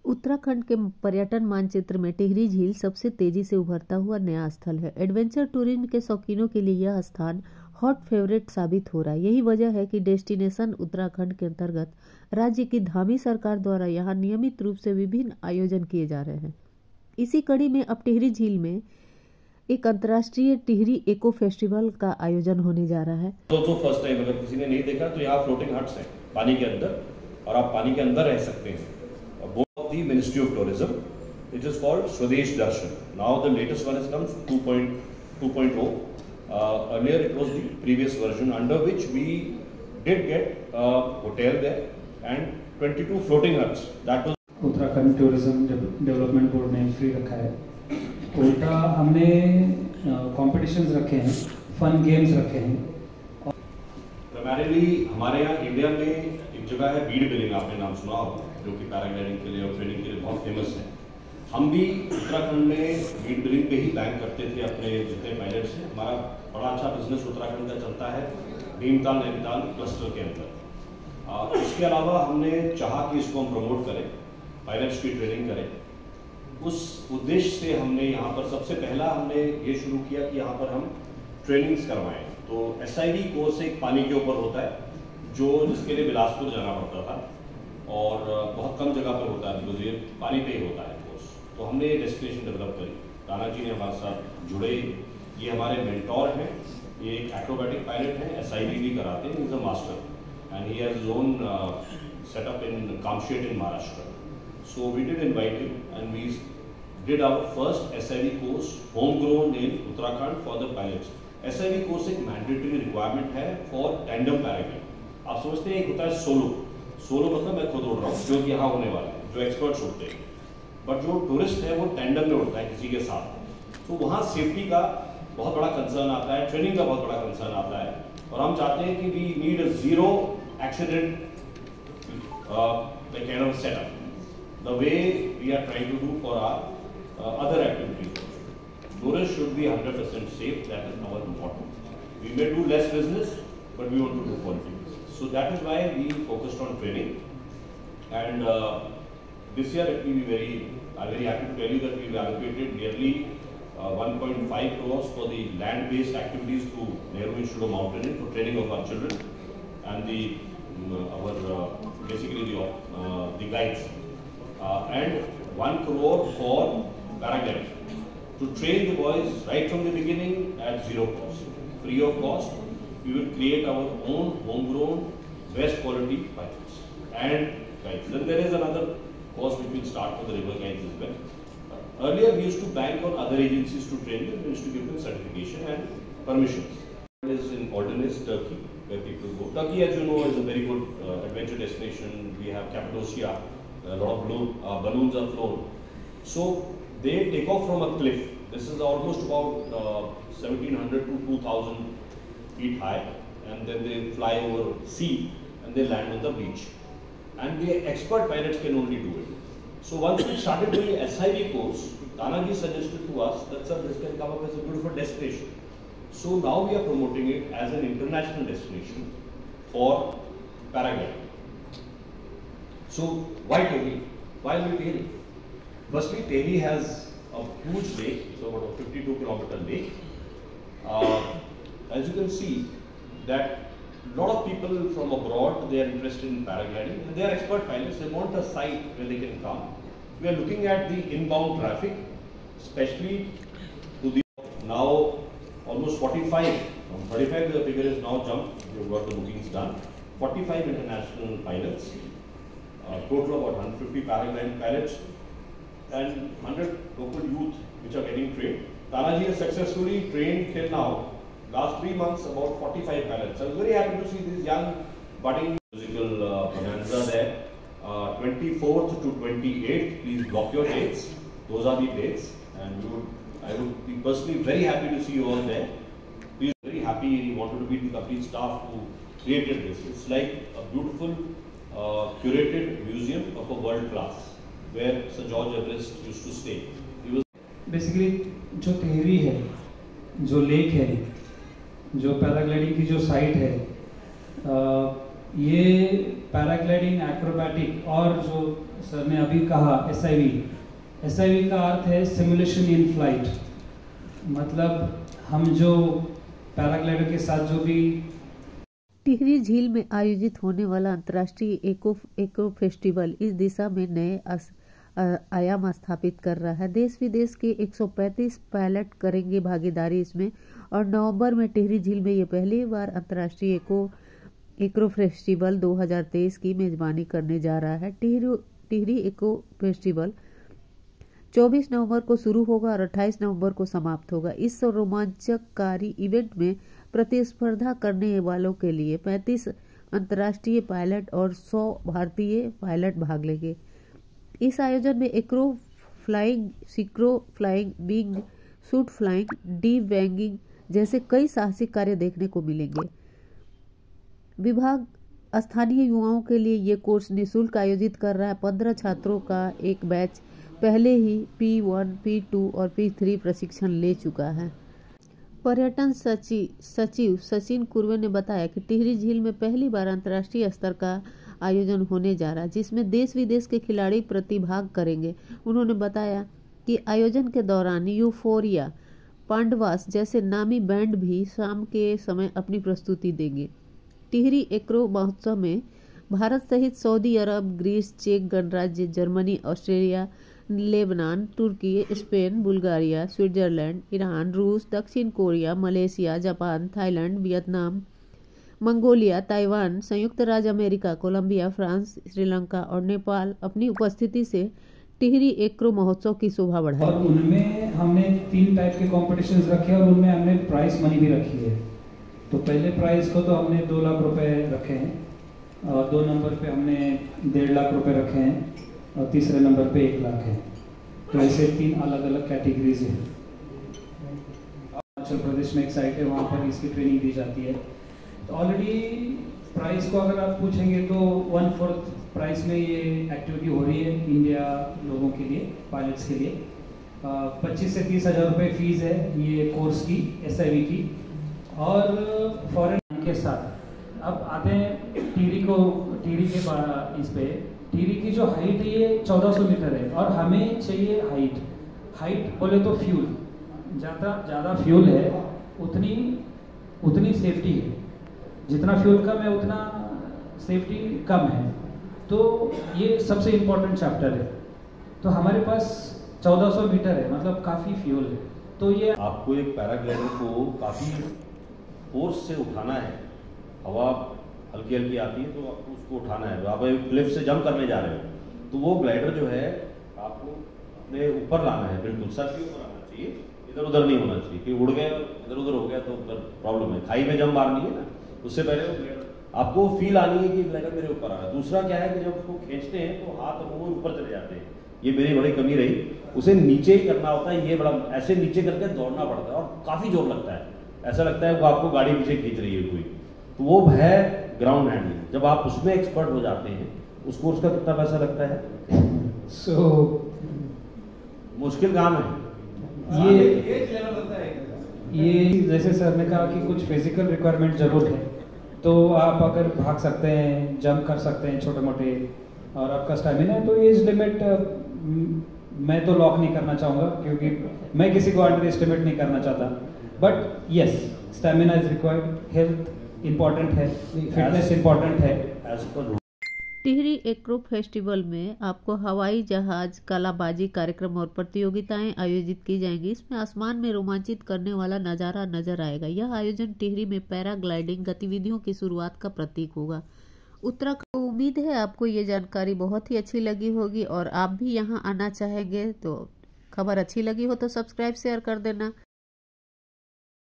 उत्तराखंड के पर्यटन मानचित्र में टिहरी झील सबसे तेजी से उभरता हुआ नया स्थल है। एडवेंचर टूरिज्म के शौकीनों के लिए यह स्थान हॉट फेवरेट साबित हो रहा है। यही वजह है कि डेस्टिनेशन उत्तराखंड के अंतर्गत राज्य की धामी सरकार द्वारा यहाँ नियमित रूप से विभिन्न आयोजन किए जा रहे हैं। इसी कड़ी में अब टिहरी झील में एक अंतर्राष्ट्रीय टिहरी इको फेस्टिवल का आयोजन होने जा रहा है। तो फर्स्ट टाइम अगर किसी ने नहीं देखा तो यहाँ फ्लोटिंग हट्स हैं पानी के अंदर, और आप पानी के अंदर रह सकते हैं। The Ministry of Tourism. It is called Swadesh Darshan. Now the latest one has come 2.0. Earlier it was the previous version, under which we did get a hotel there and 22 floating huts. That was Uttarakhand tourism development board ने free रखा है। उल्टा हमने competitions रखे हैं, fun games रखे हैं। Primarily हमारे यहाँ इंडिया में एक जगह है बीड बिलिंग, आपने नाम सुना होगा, जो कि पैराग्लाइडिंग के लिए और ट्रेनिंग के लिए बहुत फेमस है। हम भी उत्तराखंड में बीड बिलिंग पे ही बैंक करते थे अपने जितने पायलट्स हैं। हमारा बड़ा अच्छा बिजनेस उत्तराखंड का चलता है भीमताल नैनीताल क्लस्टर के अंदर। इसके अलावा हमने चाहा कि इसको हम प्रमोट करें, पायलट्स की ट्रेनिंग करें। उस उद्देश्य से हमने यहाँ पर सबसे पहला हमने ये शुरू किया कि यहाँ पर हम ट्रेनिंग्स करवाएं। तो SIV कोर्स एक पानी के ऊपर होता है, जो जिसके लिए बिलासपुर जाना पड़ता था और बहुत कम जगह पर होता है, बिकॉज ये पानी पे ही होता है कोर्स। तो हमने ये डेस्टिनेशन डेवलप करी, ताना जी ने हमारे साथ जुड़े। ये हमारे मेंटोर हैं, ये एक एक्रोबैटिक पायलट हैं, SIV भी कराते हैं, is a master and he has his own setup in Kamshet in Maharashtra. So we did invite him and we did our first SIV course home grown in Uttarakhand for the pilots. SIV course एक mandatory requirement है for tandem paragliding. आप समझते हैं एक होता है solo मतलब मैं खुद उड़ रहा हूँ, जो कि यहाँ होने वाले हैं, जो एक्सपर्ट्स उड़ते हैं। बट जो टूरिस्ट है वो टैंडम में उड़ता है किसी के साथ। तो वहाँ सेफ्टी का बहुत बड़ा कंसर्न आता है, ट्रेनिंग का बहुत बड़ा कंसर्न आता है, और हम चाहते हैं कि we need a zero accident kind of setup, the way we are trying to do for our other activities. Tourists should be 100% safe. That is our motto. We may do less business, but we want to do quality business. So that is why we focused on training. And this year, I'm very happy to tell you that we've allocated nearly 1.5 crores for the land-based activities to Nehru Institute of Mountaineering for training of our children and basically the guides, and 1 crore for paragliding, to train the boys right from the beginning at zero cost, free of cost. We will create our own homegrown best quality pilots and guides. Then there is another course which will start for the river guides as well. Earlier we used to bank on other agencies to train them. We used to give them certification and permissions. It is in Aldernis, Turkey, where people go. Turkey, as you know, is a very good adventure destination. We have Cappadocia, a lot of balloons are flown. So they take off from a cliff. This is almost about 1700 to 2000 feet high, and then they fly over sea and they land on the beach. And the expert pilots can only do it. So once we started doing SIV course, Tanaji suggested to us that sir, this can come up as a beautiful destination. So now we are promoting it as an international destination for paragliding. So why Tehri? Why only Tehri? Firstly, Tehri has a huge lake, so about a 52-kilometer lake. As you can see, that a lot of people from abroad, they are interested in paragliding, and they are expert pilots. They want a site where they can come. We are looking at the inbound traffic, especially to the now almost 45. From 35, the figure is now jumped. We have got the bookings done. 45 international pilots, total about 150 paragliding pilots, and 100 local youth which are getting trained. Tanaji has successfully trained till now, last 3 months, about 45 pilots. I was very happy to see this young budding musical bonanza there. 24th to 28th, please block your dates. Those are the dates, and I would be personally very happy to see you all there. Please, very happy. We wanted to meet the complete staff who created this. It's like a beautiful curated museum of a world class, where Sir George Everest used to stay. He was basically जो टिहरी है, जो lake है, जो paragliding की जो site है, ये paragliding, acrobatic और जो सर ने अभी कहा SIV का अर्थ है सिमुलेशन इन फ्लाइट। मतलब हम जो पैराग्लाइडर के साथ जो भी टिहरी झील में आयोजित होने वाला अंतर्राष्ट्रीय एको फेस्टिवल इस दिशा में नए आयाम स्थापित कर रहा है। देश विदेश के 135 पायलट करेंगे भागीदारी इसमें, और नवंबर में टिहरी झील में ये पहली बार अंतर्राष्ट्रीय एको फेस्टिवल 2023 की मेजबानी करने जा रहा है। टिहरी एको फेस्टिवल 24 नवंबर को शुरू होगा और 28 नवंबर को समाप्त होगा। इस रोमांचकारी इवेंट में प्रतिस्पर्धा करने वालों के लिए 35 अंतर्राष्ट्रीय पायलट और 100 भारतीय पायलट भाग लेंगे। इस आयोजन में acro flying, synchro flying, wingsuit flying, डी वैंगिंग जैसे कई साहसिक कार्य देखने को मिलेंगे। विभाग स्थानीय युवाओं के लिए ये कोर्स निःशुल्क आयोजित कर रहा है। 15 छात्रों का एक बैच पहले ही P1, P2 और P3 प्रशिक्षण ले चुका है। पर्यटन सचिव सचिन कुर्वे ने बताया कि टिहरी झील में पहली बार अंतर्राष्ट्रीय स्तर का आयोजन होने जा रहा है, जिसमें देश विदेश के खिलाड़ी प्रतिभाग करेंगे। उन्होंने बताया कि आयोजन के दौरान यूफोरिया, पांडवास जैसे नामी बैंड भी शाम के समय अपनी प्रस्तुति देंगे। टिहरी एक्रो महोत्सव में भारत सहित सऊदी अरब, ग्रीस, चेक गणराज्य, जर्मनी, ऑस्ट्रेलिया, लेबनान, तुर्की, स्पेन, बुल्गारिया, स्विट्जरलैंड, ईरान, रूस, दक्षिण Korea, Malaysia, Japan, Thailand, Vietnam, Mongolia, Taiwan, संयुक्त राज्य अमेरिका, कोलंबिया, फ्रांस, श्रीलंका और नेपाल अपनी उपस्थिति से टिहरी एक्रो महोत्सव की शोभा बढ़ाई। और उनमें हमने 3 टाइप के कॉम्पिटिशन्स रखे और उनमें हमने प्राइस मनी भी रखी है। तो पहले प्राइस को तो हमने 2 लाख रुपए रखे हैं, और 2 नंबर पे हमने 1.5 लाख रुपए रखे हैं, और तीसरे नंबर पे 1 लाख है। तो ऐसे 3 अलग अलग कैटेगरीज हैं। अरुणाचल प्रदेश में एक साइट है, वहाँ पर इसकी ट्रेनिंग दी जाती है। तो ऑलरेडी प्राइस को अगर आप पूछेंगे तो 1/4 प्राइस में ये एक्टिविटी हो रही है इंडिया लोगों के लिए, पायलट्स के लिए। 25 से 30 हज़ार रुपये फीस है ये कोर्स की, SIV की, और फॉरेन के साथ। अब आते हैं टिहरी के इस पे। टिहरी की जो हाइट है ये 1400 मीटर है, और हमें चाहिए हाइट बोले तो फ्यूल, ज़्यादा फ्यूल है उतनी सेफ्टी है। जितना फ्यूल कम है उतना सेफ्टी कम है। तो ये सबसे इम्पोर्टेंट चैप्टर है। तो हमारे पास 1400 मीटर है, मतलब काफ़ी फ्यूल है। तो ये आपको एक पैराग्लाइडर को काफ़ी फोर्स से उठाना है। हवा हल्की हल्की आती है तो आपको उसको उठाना है। आप एक क्लिफ से जंप करने जा रहे हो तो वो ग्लाइडर जो है आपको अपने ऊपर लाना है, बिल्कुल सर के ऊपर आना चाहिए, इधर उधर नहीं होना चाहिए। कि उड़ गए इधर उधर हो गया तो प्रॉब्लम है। खाई में जंप मारनी है ना, उससे पहले वो आपको फील आनी है कि ग्लाइडर मेरे ऊपर आ रहा है। दूसरा क्या है कि जब उसको खींचते हैं तो हाथ और मुंह ऊपर चले जाते हैं। ये मेरी बड़ी कमी रही, उसे नीचे ही करना होता है। ये बड़ा ऐसे नीचे करके दौड़ना पड़ता है और काफ़ी जोर लगता है। ऐसा लगता है वो आपको गाड़ी पीछे खींच रही है कोई। तो वो है ग्राउंड हैंडलिंग। जब आप उसमें एक्सपर्ट हो जाते हैं, उस कोर्स का कितना पैसा लगता है? मुश्किल काम है ये जैसे सर ने कहा कि कुछ फिजिकल रिक्वायरमेंट जरूर है। तो आप अगर भाग सकते हैं, जंप कर सकते हैं छोटे मोटे, और आपका स्टैमिना है, तो एज लिमिट मैं तो लॉक नहीं करना चाहूँगा, क्योंकि मैं किसी को अंडर एस्टिमेट नहीं करना चाहता। But yes, stamina is required, health important है, फिटनेस इम्पॉर्टेंट है। टिहरी एक्रो फेस्टिवल में आपको हवाई जहाज, कलाबाजी कार्यक्रम और प्रतियोगिताएं आयोजित की जाएंगी। इसमें आसमान में रोमांचित करने वाला नज़ारा नजर आएगा। यह आयोजन टिहरी में पैराग्लाइडिंग गतिविधियों की शुरुआत का प्रतीक होगा। उत्तराखंड, उम्मीद है आपको ये जानकारी बहुत ही अच्छी लगी होगी और आप भी यहाँ आना चाहेंगे। तो खबर अच्छी लगी हो तो सब्सक्राइब शेयर कर देना।